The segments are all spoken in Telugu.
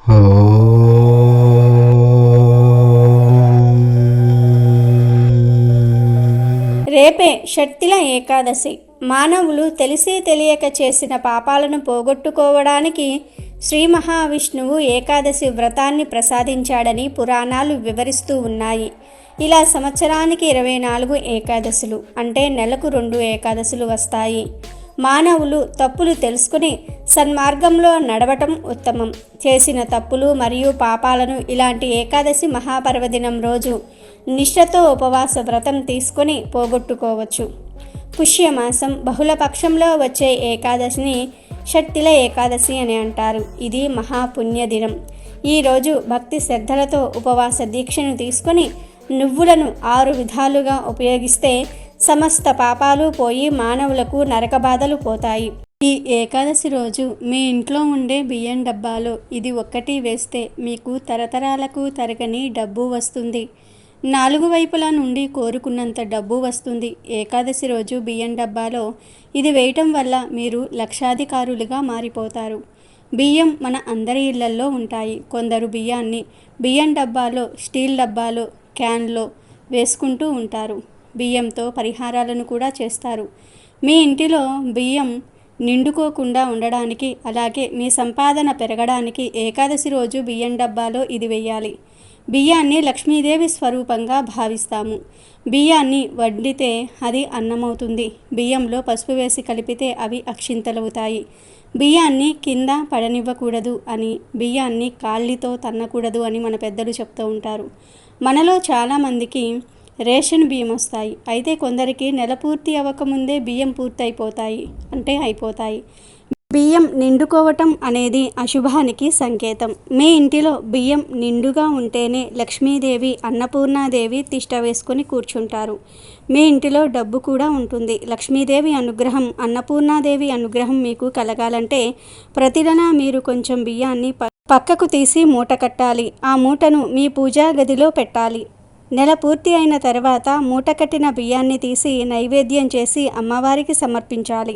రేపే షట్తిల ఏకాదశి. మానవులు తెలిసి తెలియక చేసిన పాపాలను పోగొట్టుకోవడానికి శ్రీ మహావిష్ణువు ఏకాదశి వ్రతాన్ని ప్రసాదించాడని పురాణాలు వివరిస్తూ ఉన్నాయి. ఇలా సంవత్సరానికి 24 ఏకాదశులు, అంటే నెలకు 2 ఏకాదశులు వస్తాయి. మానవులు తప్పులు తెలుసుకుని సన్మార్గంలో నడవటం ఉత్తమం. చేసిన తప్పులు మరియు పాపాలను ఇలాంటి ఏకాదశి మహాపర్వదినం రోజు నిష్ఠతో ఉపవాస వ్రతం తీసుకొని పోగొట్టుకోవచ్చు. పుష్యమాసం బహుళపక్షంలో వచ్చే ఏకాదశిని షట్తిల ఏకాదశి అని అంటారు. ఇది మహాపుణ్యదినం. ఈరోజు భక్తి శ్రద్ధలతో ఉపవాస దీక్షను తీసుకొని నువ్వులను 6 విధాలుగా ఉపయోగిస్తే సమస్త పాపాలు పోయి మానవులకు నరకబాధలు పోతాయి. ఈ ఏకాదశి రోజు మీ ఇంట్లో ఉండే బియ్యం డబ్బాలో ఇది ఒక్కటి వేస్తే మీకు తరతరాలకు తరగని డబ్బు వస్తుంది. 4 వైపుల నుండి కోరుకున్నంత డబ్బు వస్తుంది. ఏకాదశి రోజు బియ్యం డబ్బాలో ఇది వేయటం వల్ల మీరు లక్షాధికారులుగా మారిపోతారు. బియ్యం మన అందరి ఇళ్లల్లో ఉంటాయి. కొందరు బియ్యాన్ని బియ్యం డబ్బాలో, స్టీల్ డబ్బాలో, క్యాన్లో వేసుకుంటూ ఉంటారు. బియ్యంతో పరిహారాలను కూడా చేస్తారు. మీ ఇంటిలో బియ్యం నిండుకోకుండా ఉండడానికి, అలాగే మీ సంపాదన పెరగడానికి ఏకాదశి రోజు బియ్యం డబ్బాలో ఇది వేయాలి. బియ్యాన్ని లక్ష్మీదేవి స్వరూపంగా భావిస్తాము. బియ్యాన్ని వండితే అది అన్నమవుతుంది. బియ్యంలో పసుపు వేసి కలిపితే అవి అక్షింతలవుతాయి. బియ్యాన్ని కింద పడనివ్వకూడదు అని, బియ్యాన్ని కాళ్ళతో తన్నకూడదు అని మన పెద్దలు చెప్తూ ఉంటారు. మనలో చాలామందికి రేషన్ బియ్యం వస్తాయి. అయితే కొందరికి నెల పూర్తి అవ్వకముందే బియ్యం పూర్తయిపోతాయి, అంటే అయిపోతాయి. బియ్యం నిండుకోవటం అనేది అశుభానికి సంకేతం. మీ ఇంటిలో బియ్యం నిండుగా ఉంటేనే లక్ష్మీదేవి, అన్నపూర్ణాదేవి తిష్ట వేసుకొని కూర్చుంటారు. మీ ఇంటిలో డబ్బు కూడా ఉంటుంది. లక్ష్మీదేవి అనుగ్రహం, అన్నపూర్ణాదేవి అనుగ్రహం మీకు కలగాలంటే ప్రతిదన మీరు కొంచెం బియ్యాన్ని పక్కకు తీసి మూట కట్టాలి. ఆ మూటను మీ పూజా గదిలో పెట్టాలి. నెల పూర్తి అయిన తర్వాత మూట కట్టిన బియ్యాన్ని తీసి నైవేద్యం చేసి అమ్మవారికి సమర్పించాలి.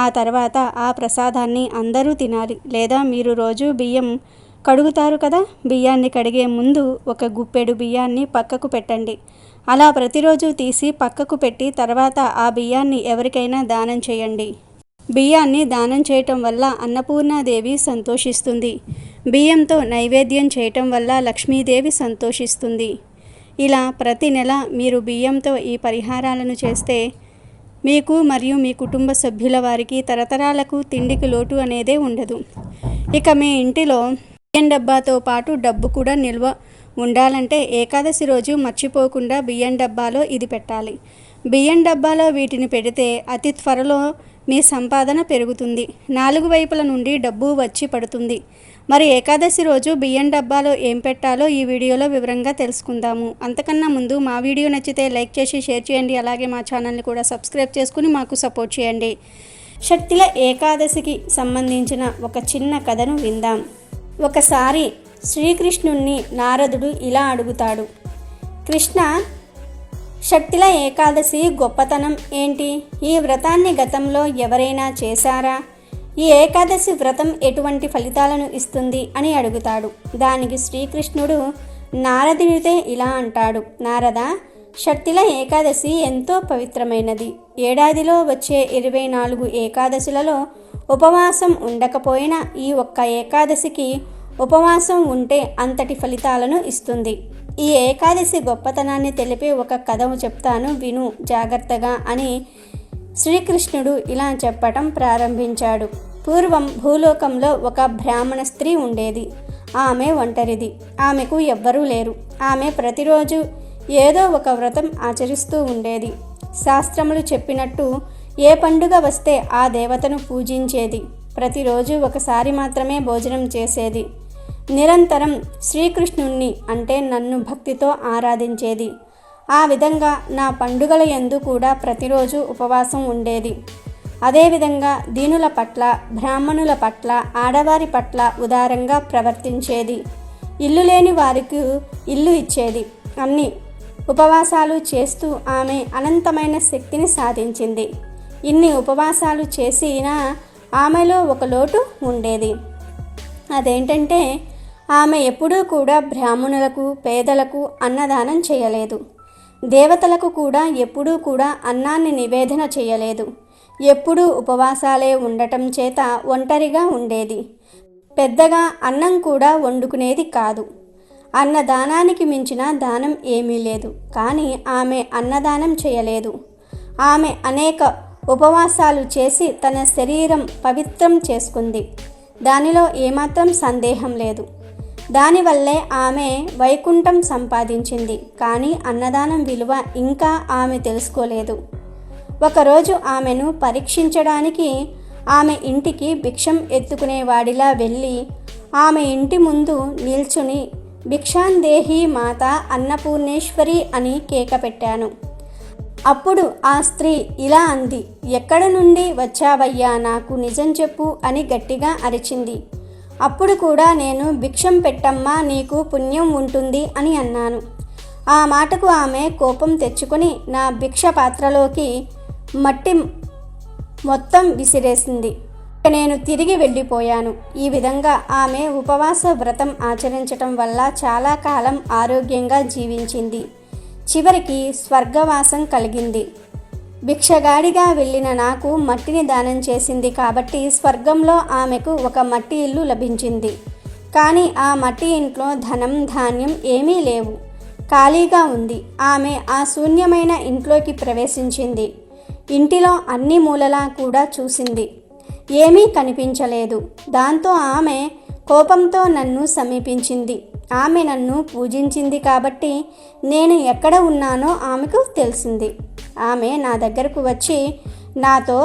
ఆ తర్వాత ఆ ప్రసాదాన్ని అందరూ తినాలి. లేదా మీరు రోజు బియ్యం కడుగుతారు కదా, బియ్యాన్ని కడిగే ముందు ఒక గుప్పెడు బియ్యాన్ని పక్కకు పెట్టండి. అలా ప్రతిరోజు తీసి పక్కకు పెట్టి తర్వాత ఆ బియ్యాన్ని ఎవరికైనా దానం చేయండి. బియ్యాన్ని దానం చేయటం వల్ల అన్నపూర్ణాదేవి సంతోషిస్తుంది. బియ్యంతో నైవేద్యం చేయటం వల్ల లక్ష్మీదేవి సంతోషిస్తుంది. ఇలా ప్రతి నెల మీరు బియ్యంతో ఈ పరిహారాలను చేస్తే మీకు మరియు మీ కుటుంబ సభ్యుల వారికి తరతరాలకు తిండికి లోటు అనేదే ఉండదు. ఇక మీ ఇంటిలో బియ్యం డబ్బాతో పాటు డబ్బు కూడా నిల్వ ఉండాలంటే ఏకాదశి రోజు మర్చిపోకుండా బియ్యం డబ్బాలో ఇది పెట్టాలి. బియ్యం డబ్బాలో వీటిని పెడితే అతి త్వరలో మీ సంపాదన పెరుగుతుంది. 4 వైపుల నుండి డబ్బు వచ్చి పడుతుంది. మరి ఏకాదశి రోజు బియ్యం డబ్బాలో ఏం పెట్టాలో ఈ వీడియోలో వివరంగా తెలుసుకుందాము. అంతకన్నా ముందు మా వీడియో నచ్చితే లైక్ చేసి షేర్ చేయండి. అలాగే మా ఛానల్ని కూడా సబ్స్క్రైబ్ చేసుకుని మాకు సపోర్ట్ చేయండి. షట్తిల ఏకాదశికి సంబంధించిన ఒక చిన్న కథను విందాం. ఒకసారి శ్రీకృష్ణుణ్ణి నారదుడు ఇలా అడుగుతాడు, కృష్ణ, షట్తిల ఏకాదశి గొప్పతనం ఏంటి? ఈ వ్రతాన్ని గతంలో ఎవరైనా చేశారా? ఈ ఏకాదశి వ్రతం ఎటువంటి ఫలితాలను ఇస్తుంది అని అడుగుతాడు. దానికి శ్రీకృష్ణుడు నారదునితో ఇలా అంటాడు, నారద, షట్తిల ఏకాదశి ఎంతో పవిత్రమైనది. ఏడాదిలో వచ్చే 24 ఏకాదశులలో ఉపవాసం ఉండకపోయినా ఈ ఒక్క ఏకాదశికి ఉపవాసం ఉంటే అంతటి ఫలితాలను ఇస్తుంది. ఈ ఏకాదశి గొప్పతనాన్ని తెలిపే ఒక కథ చెప్తాను, విను జాగ్రత్తగా అని శ్రీకృష్ణుడు ఇలా చెప్పటం ప్రారంభించాడు. పూర్వం భూలోకంలో ఒక బ్రాహ్మణ స్త్రీ ఉండేది. ఆమె ఒంటరిది. ఆమెకు ఎవ్వరూ లేరు. ఆమె ప్రతిరోజు ఏదో ఒక వ్రతం ఆచరిస్తూ ఉండేది. శాస్త్రములు చెప్పినట్టు ఏ పండుగ వస్తే ఆ దేవతను పూజించేది. ప్రతిరోజు ఒకసారి మాత్రమే భోజనం చేసేది. నిరంతరం శ్రీకృష్ణుణ్ణి, అంటే నన్ను భక్తితో ఆరాధించేది. ఆ విధంగా నా పండుగల యందు కూడా ప్రతిరోజు ఉపవాసం ఉండేది. అదేవిధంగా దీనుల పట్ల, బ్రాహ్మణుల పట్ల, ఆడవారి పట్ల ఉదారంగా ప్రవర్తించేది. ఇల్లు లేని వారికి ఇల్లు ఇచ్చేది. అన్ని ఉపవాసాలు చేస్తూ ఆమె అనంతమైన శక్తిని సాధించింది. ఇన్ని ఉపవాసాలు చేసినా ఆమెలో ఒక లోటు ఉండేది. అదేంటంటే ఆమె ఎప్పుడూ కూడా బ్రాహ్మణులకు, పేదలకు అన్నదానం చేయలేదు. దేవతలకు కూడా ఎప్పుడూ కూడా అన్నాన్ని నివేదన చేయలేదు. ఎప్పుడూ ఉపవాసాలే ఉండటం చేత ఒంటరిగా ఉండేది. పెద్దగా అన్నం కూడా వండుకునేది కాదు. అన్నదానానికి మించిన దానం ఏమీ లేదు. కానీ ఆమె అన్నదానం చేయలేదు. ఆమె అనేక ఉపవాసాలు చేసి తన శరీరం పవిత్రం చేసుకుంది. దానిలో ఏమాత్రం సందేహం లేదు. దానివల్లే ఆమె వైకుంఠం సంపాదించింది. కానీ అన్నదానం విలువ ఇంకా ఆమె తెలుసుకోలేదు. ఒకరోజు ఆమెను పరీక్షించడానికి ఆమె ఇంటికి భిక్షం ఎత్తుకునేవాడిలా వెళ్ళి ఆమె ఇంటి ముందు నిల్చుని భిక్షాందేహి మాత అన్నపూర్ణేశ్వరి అని కేక పెట్టాను. అప్పుడు ఆ స్త్రీ ఇలా అంది, ఎక్కడ నుండి వచ్చావయ్యా, నాకు నిజం చెప్పు అని గట్టిగా అరిచింది. అప్పుడు కూడా నేను భిక్షం పెట్టమ్మా, నీకు పుణ్యం ఉంటుంది అని అన్నాను. ఆ మాటకు ఆమె కోపం తెచ్చుకొని నా భిక్ష పాత్రలోకి మట్టి మొత్తం విసిరేసింది. నేను తిరిగి వెళ్ళిపోయాను. ఈ విధంగా ఆమె ఉపవాస వ్రతం ఆచరించటం వల్ల చాలా కాలం ఆరోగ్యంగా జీవించింది. చివరికి స్వర్గవాసం కలిగింది. భిక్షగాడిగా వెళ్ళిన నాకు మట్టిని దానం చేసింది కాబట్టి స్వర్గంలో ఆమెకు ఒక మట్టి ఇల్లు లభించింది. కానీ ఆ మట్టి ఇంట్లో ధనం, ధాన్యం ఏమీ లేవు. ఖాళీగా ఉంది. ఆమె ఆ శూన్యమైన ఇంట్లోకి ప్రవేశించింది. ఇంటిలో అన్ని మూలలా కూడా చూసింది. ఏమీ కనిపించలేదు. దాంతో ఆమె కోపంతో నన్ను సమీపించింది. ఆమె నన్ను పూజించింది కాబట్టి నేను ఎక్కడ ఉన్నానో ఆమెకు తెలిసింది. ఆమె నా దగ్గరకు వచ్చి నాతో,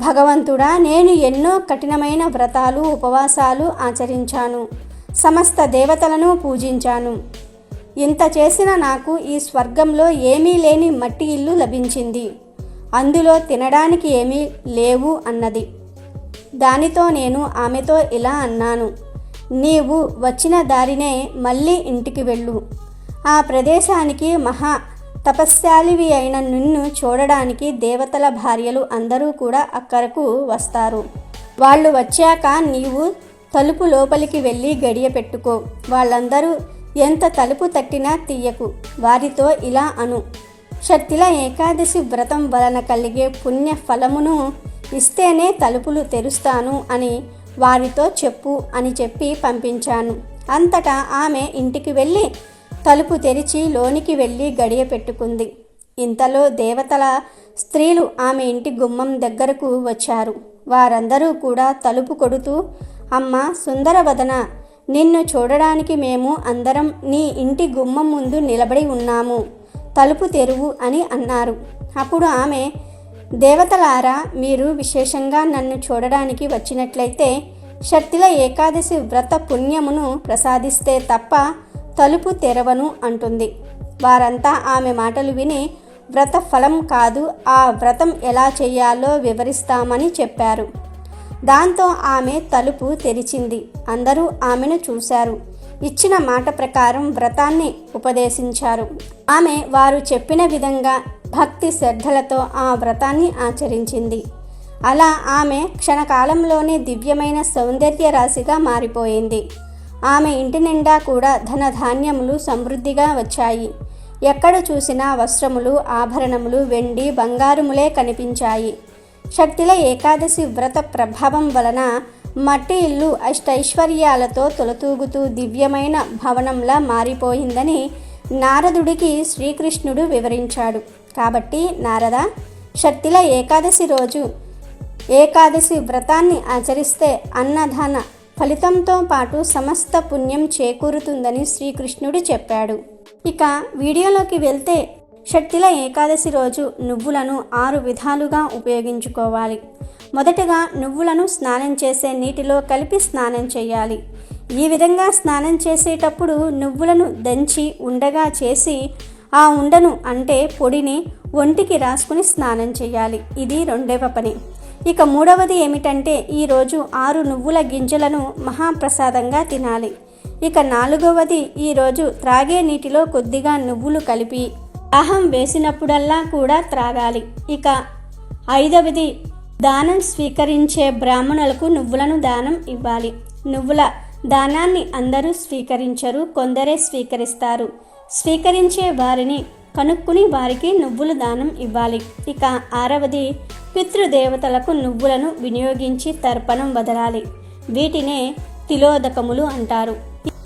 భగవంతుడా, నేను ఎన్నో కఠినమైన వ్రతాలు, ఉపవాసాలు ఆచరించాను. సమస్త దేవతలను పూజించాను. ఇంత చేసిన నాకు ఈ స్వర్గంలో ఏమీ లేని మట్టి ఇల్లు లభించింది. అందులో తినడానికి ఏమీ లేవు అన్నది. దానితో నేను ఆమెతో ఇలా అన్నాను, నీవు వచ్చిన దారినే మళ్ళీ ఇంటికి వెళ్ళు. ఆ ప్రదేశానికి మహా తపస్శాలివి అయిన నిన్ను చూడడానికి దేవతల భార్యలు అందరూ కూడా అక్కడకు వస్తారు. వాళ్ళు వచ్చాక నీవు తలుపు లోపలికి వెళ్ళి గడియ పెట్టుకో. వాళ్ళందరూ ఎంత తలుపు తట్టినా తీయకు. వారితో ఇలా అను, షట్టిల ఏకాదశి వ్రతం వలన కలిగే పుణ్య ఫలమును ఇస్తేనే తలుపులు తెరుస్తాను అని వారితో చెప్పు అని చెప్పి పంపించాను. అంతటా ఆమె ఇంటికి వెళ్ళి తలుపు తెరిచి లోనికి వెళ్ళి గడియ పెట్టుకుంది. ఇంతలో దేవతల స్త్రీలు ఆమె ఇంటి గుమ్మం దగ్గరకు వచ్చారు. వారందరూ కూడా తలుపు కొడుతూ, అమ్మ సుందరవదన, నిన్ను చూడడానికి మేము అందరం నీ ఇంటి గుమ్మం ముందు నిలబడి ఉన్నాము, తలుపు తెరువు అని అన్నారు. అప్పుడు ఆమె, దేవతలారా, మీరు విశేషంగా నన్ను చూడడానికి వచ్చినట్లయితే షట్టిల ఏకాదశి వ్రత పుణ్యమును ప్రసాదిస్తే తప్ప తలుపు తెరవను అంటుంది. వారంతా ఆమె మాటలు విని వ్రత ఫలం కాదు, ఆ వ్రతం ఎలా చేయాలో వివరిస్తామని చెప్పారు. దాంతో ఆమె తలుపు తెరిచింది. అందరూ ఆమెను చూశారు. ఇచ్చిన మాట ప్రకారం వ్రతాన్ని ఉపదేశించారు. ఆమె వారు చెప్పిన విధంగా భక్తి శ్రద్ధలతో ఆ వ్రతాన్ని ఆచరించింది. అలా ఆమె క్షణకాలంలోనే దివ్యమైన సౌందర్య రాశిగా మారిపోయింది. ఆమె ఇంటి నిండా కూడా ధనధాన్యములు సమృద్ధిగా వచ్చాయి. ఎక్కడ చూసినా వస్త్రములు, ఆభరణములు, వెండి, బంగారములే కనిపించాయి. షట్టిల ఏకాదశి వ్రత ప్రభావం వలన మట్టి ఇల్లు అష్టైశ్వర్యాలతో తొలతూగుతూ దివ్యమైన భవనంలా మారిపోయిందని నారదుడికి శ్రీకృష్ణుడు వివరించాడు. కాబట్టి నారద, షట్టిల ఏకాదశి రోజు ఏకాదశి వ్రతాన్ని ఆచరిస్తే అన్నదాన ఫలితంతో పాటు సమస్త పుణ్యం చేకూరుతుందని శ్రీకృష్ణుడు చెప్పాడు. ఇక వీడియోలోకి వెళ్తే, షట్టిల ఏకాదశి రోజు నువ్వులను 6 విధాలుగా ఉపయోగించుకోవాలి. మొదటగా నువ్వులను స్నానం చేసే నీటిలో కలిపి స్నానం చేయాలి. ఈ విధంగా స్నానం చేసేటప్పుడు నువ్వులను దంచి ఉండగా చేసి ఆ ఉండను అంటే పొడిని ఒంటికి రాసుకుని స్నానం చేయాలి. ఇది 2వ పని. ఇక 3వది ఏమిటంటే, ఈరోజు 6 నువ్వుల గింజలను మహాప్రసాదంగా తినాలి. ఇక 4వది, ఈరోజు త్రాగే నీటిలో కొద్దిగా నువ్వులు కలిపి దాహం వేసినప్పుడల్లా కూడా త్రాగాలి. ఇక 5వది, దానం స్వీకరించే బ్రాహ్మణులకు నువ్వులను దానం ఇవ్వాలి. నువ్వుల దానాన్ని అందరూ స్వీకరించరు, కొందరే స్వీకరిస్తారు. స్వీకరించే వారిని కనుక్కుని వారికి నువ్వులు దానం ఇవ్వాలి. ఇక 6వది, పితృదేవతలకు నువ్వులను వినియోగించి తర్పణం వదలాలి. వీటినే తిలోదకములు అంటారు.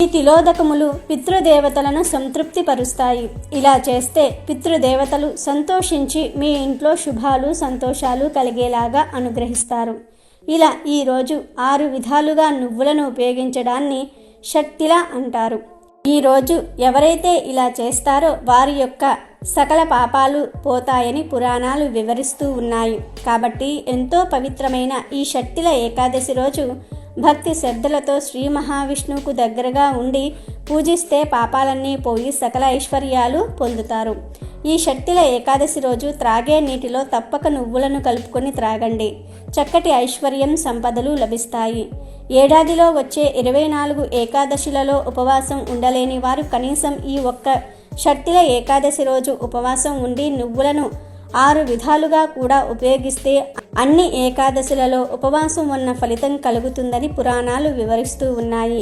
ఈ తిలోదకములు పితృదేవతలను సంతృప్తి పరుస్తాయి. ఇలా చేస్తే పితృదేవతలు సంతోషించి మీ ఇంట్లో శుభాలు సంతోషాలు కలిగేలాగా అనుగ్రహిస్తారు. ఇలా ఈరోజు 6 విధాలుగా నువ్వులను ఉపయోగించడాన్ని షట్తిల అంటారు. ఈరోజు ఎవరైతే ఇలా చేస్తారో వారి యొక్క సకల పాపాలు పోతాయని పురాణాలు వివరిస్తూ ఉన్నాయి. కాబట్టి ఎంతో పవిత్రమైన ఈ షట్టిల ఏకాదశి రోజు భక్తి శ్రద్ధలతో శ్రీ మహావిష్ణువుకు దగ్గరగా ఉండి పూజిస్తే పాపాలన్నీ పోయి సకల ఐశ్వర్యాలు పొందుతారు. ఈ షట్టిల ఏకాదశి రోజు త్రాగే నీటిలో తప్పక నువ్వులను కలుపుకొని త్రాగండి. చక్కటి ఐశ్వర్యం సంపదలు లభిస్తాయి. ఏడాదిలో వచ్చే 24 ఏకాదశులలో ఉపవాసం ఉండలేని వారు కనీసం ఈ ఒక్క షట్టిల ఏకాదశి రోజు ఉపవాసం ఉండి నువ్వులను 6 విధాలుగా కూడా ఉపయోగిస్తే అన్ని ఏకాదశులలో ఉపవాసం ఉన్న ఫలితం కలుగుతుందని పురాణాలు వివరిస్తూ ఉన్నాయి.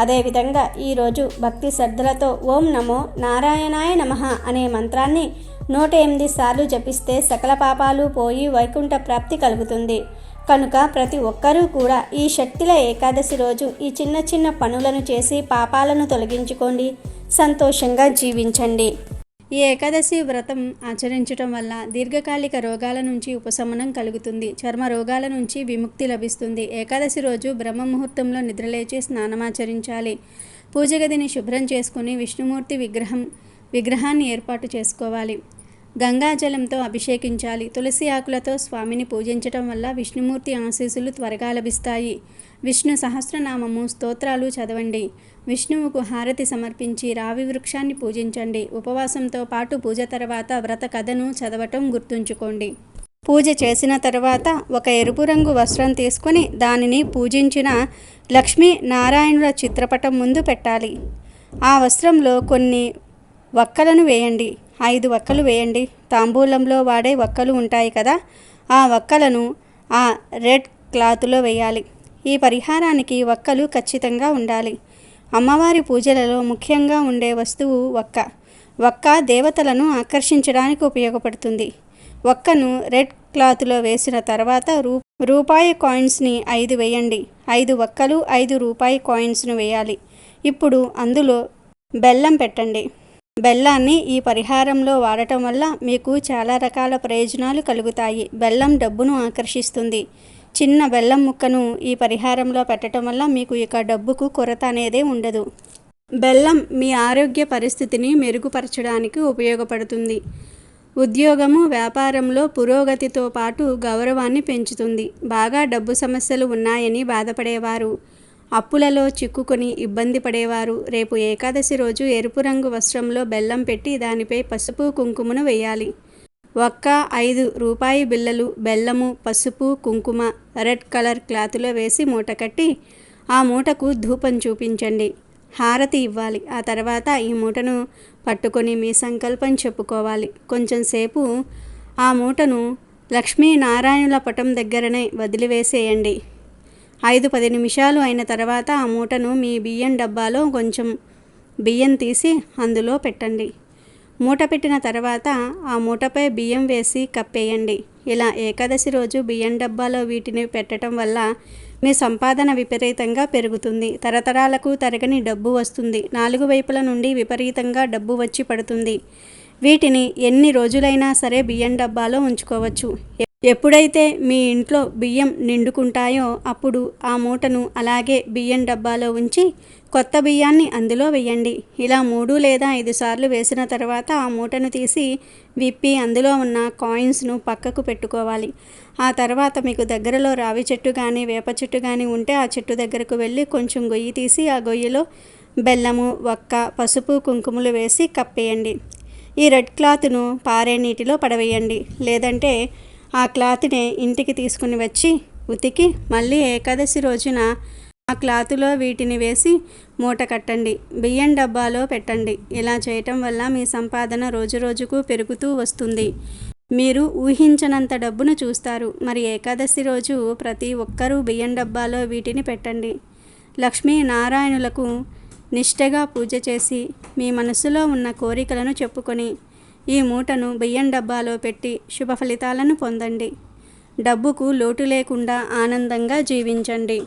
అదేవిధంగా ఈరోజు భక్తి శ్రద్ధలతో ఓం నమో నారాయణాయ నమః అనే మంత్రాన్ని 108 సార్లు జపిస్తే సకల పాపాలు పోయి వైకుంఠ ప్రాప్తి కలుగుతుంది. కనుక ప్రతి ఒక్కరూ కూడా ఈ షట్టిల ఏకాదశి రోజు ఈ చిన్న చిన్న పనులను చేసి పాపాలను తొలగించుకోండి, సంతోషంగా జీవించండి. ఈ ఏకాదశి వ్రతం ఆచరించడం వల్ల దీర్ఘకాలిక రోగాల నుంచి ఉపశమనం కలుగుతుంది. చర్మ రోగాల నుంచి విముక్తి లభిస్తుంది. ఏకాదశి రోజు బ్రహ్మ ముహూర్తంలో నిద్రలేచి స్నానమాచరించాలి. పూజ గదిని శుభ్రం చేసుకుని విష్ణుమూర్తి విగ్రహాన్ని ఏర్పాటు చేసుకోవాలి. గంగాజలంతో అభిషేకించాలి. తులసి ఆకులతో స్వామిని పూజించడం వల్ల విష్ణుమూర్తి ఆశీస్సులు త్వరగా లభిస్తాయి. విష్ణు సహస్రనామము స్తోత్రాలు చదవండి. విష్ణువుకు హారతి సమర్పించి రావి వృక్షాన్ని పూజించండి. ఉపవాసంతో పాటు పూజ తర్వాత వ్రత కథను చదవటం గుర్తుంచుకోండి. పూజ చేసిన తర్వాత ఒక ఎరుపు రంగు వస్త్రం తీసుకొని దానిని పూజించిన లక్ష్మీ నారాయణుల చిత్రపటం ముందు పెట్టాలి. ఆ వస్త్రంలో కొన్ని వక్కలను వేయండి. 5 వక్కలు వేయండి. తాంబూలంలో వాడే వక్కలు ఉంటాయి కదా, ఆ వక్కలను ఆ రెడ్ క్లాతులో వేయాలి. ఈ పరిహారానికి వక్కలు ఖచ్చితంగా ఉండాలి. అమ్మవారి పూజలలో ముఖ్యంగా ఉండే వస్తువు వక్క దేవతలను ఆకర్షించడానికి ఉపయోగపడుతుంది. వక్కను రెడ్ క్లాత్లో వేసిన తర్వాత రూపాయి కాయిన్స్ని 5 వేయండి. 5 వక్కలు 5 రూపాయి కాయిన్స్ను వేయాలి. ఇప్పుడు అందులో బెల్లం పెట్టండి. బెల్లాన్ని ఈ పరిహారంలో వాడటం వల్ల మీకు చాలా రకాల ప్రయోజనాలు కలుగుతాయి. బెల్లం డబ్బును ఆకర్షిస్తుంది. చిన్న బెల్లం ముక్కను ఈ పరిహారంలో పెట్టడం వల్ల మీకు ఇక డబ్బుకు కొరత అనేదే ఉండదు. బెల్లం మీ ఆరోగ్య పరిస్థితిని మెరుగుపరచడానికి ఉపయోగపడుతుంది. ఉద్యోగము వ్యాపారంలో పురోగతితో పాటు గౌరవాన్ని పెంచుతుంది. బాగా డబ్బు సమస్యలు ఉన్నాయని బాధపడేవారు, అప్పులలో చిక్కుకొని ఇబ్బంది పడేవారు రేపు ఏకాదశి రోజు ఎరుపు రంగు వస్త్రంలో బెల్లం పెట్టి దానిపై పసుపు కుంకుమను వేయాలి. ఒక్క 5 రూపాయి బిళ్ళలు బెల్లము, పసుపు, కుంకుమ రెడ్ కలర్ క్లాతులో వేసి మూట కట్టి ఆ మూటకు ధూపం చూపించండి. హారతి ఇవ్వాలి. ఆ తర్వాత ఈ మూటను పట్టుకొని మీ సంకల్పం చెప్పుకోవాలి. కొంచెం సేపు ఆ మూటను లక్ష్మీనారాయణుల పటం దగ్గరనే వదిలివేసేయండి. 5-10 నిమిషాలు అయిన తర్వాత ఆ మూటను మీ బియ్యం డబ్బాలో కొంచెం బియ్యం తీసి అందులో పెట్టండి. మూట పెట్టిన తర్వాత ఆ మూటపై బియ్యం వేసి కప్పేయండి. ఇలా ఏకాదశి రోజు బియ్యం డబ్బాలో వీటిని పెట్టడం వల్ల మీ సంపాదన విపరీతంగా పెరుగుతుంది. తరతరాలకు తరగని డబ్బు వస్తుంది. 4 వైపుల నుండి విపరీతంగా డబ్బు వచ్చి పడుతుంది. వీటిని ఎన్ని రోజులైనా సరే బియ్యం డబ్బాలో ఉంచుకోవచ్చు. ఎప్పుడైతే మీ ఇంట్లో బియ్యం నిండుకుంటాయో అప్పుడు ఆ మూటను అలాగే బియ్యం డబ్బాలో ఉంచి కొత్త బియ్యాన్ని అందులో వేయండి. ఇలా 3 లేదా 5 సార్లు వేసిన తర్వాత ఆ మూటను తీసి విప్పి అందులో ఉన్న కాయిన్స్ను పక్కకు పెట్టుకోవాలి. ఆ తర్వాత మీకు దగ్గరలో రావి చెట్టు కానీ వేప చెట్టు కానీ ఉంటే ఆ చెట్టు దగ్గరకు వెళ్ళి కొంచెం గొయ్యి తీసి ఆ గొయ్యిలో బెల్లము, వక్క, పసుపు, కుంకుమలు వేసి కప్పేయండి. ఈ రెడ్ క్లాత్ను పారే నీటిలో పడవేయండి. లేదంటే ఆ క్లాత్ని ఇంటికి తీసుకుని వచ్చి ఉతికి మళ్ళీ ఏకాదశి రోజున ఆ క్లాతులో వీటిని వేసి మూట కట్టండి. బియ్యం డబ్బాలో పెట్టండి. ఇలా చేయటం వల్ల మీ సంపాదన రోజురోజుకు పెరుగుతూ వస్తుంది. మీరు ఊహించనంత డబ్బును చూస్తారు. మరి ఏకాదశి రోజు ప్రతి ఒక్కరూ బియ్యం డబ్బాలో వీటిని పెట్టండి. లక్ష్మీనారాయణులకు నిష్ఠగా పూజ చేసి మీ మనసులో ఉన్న కోరికలను చెప్పుకొని ఈ మూటను బియ్యం డబ్బాలో పెట్టి శుభ ఫలితాలను పొందండి. డబ్బుకు లోటు లేకుండా ఆనందంగా జీవించండి.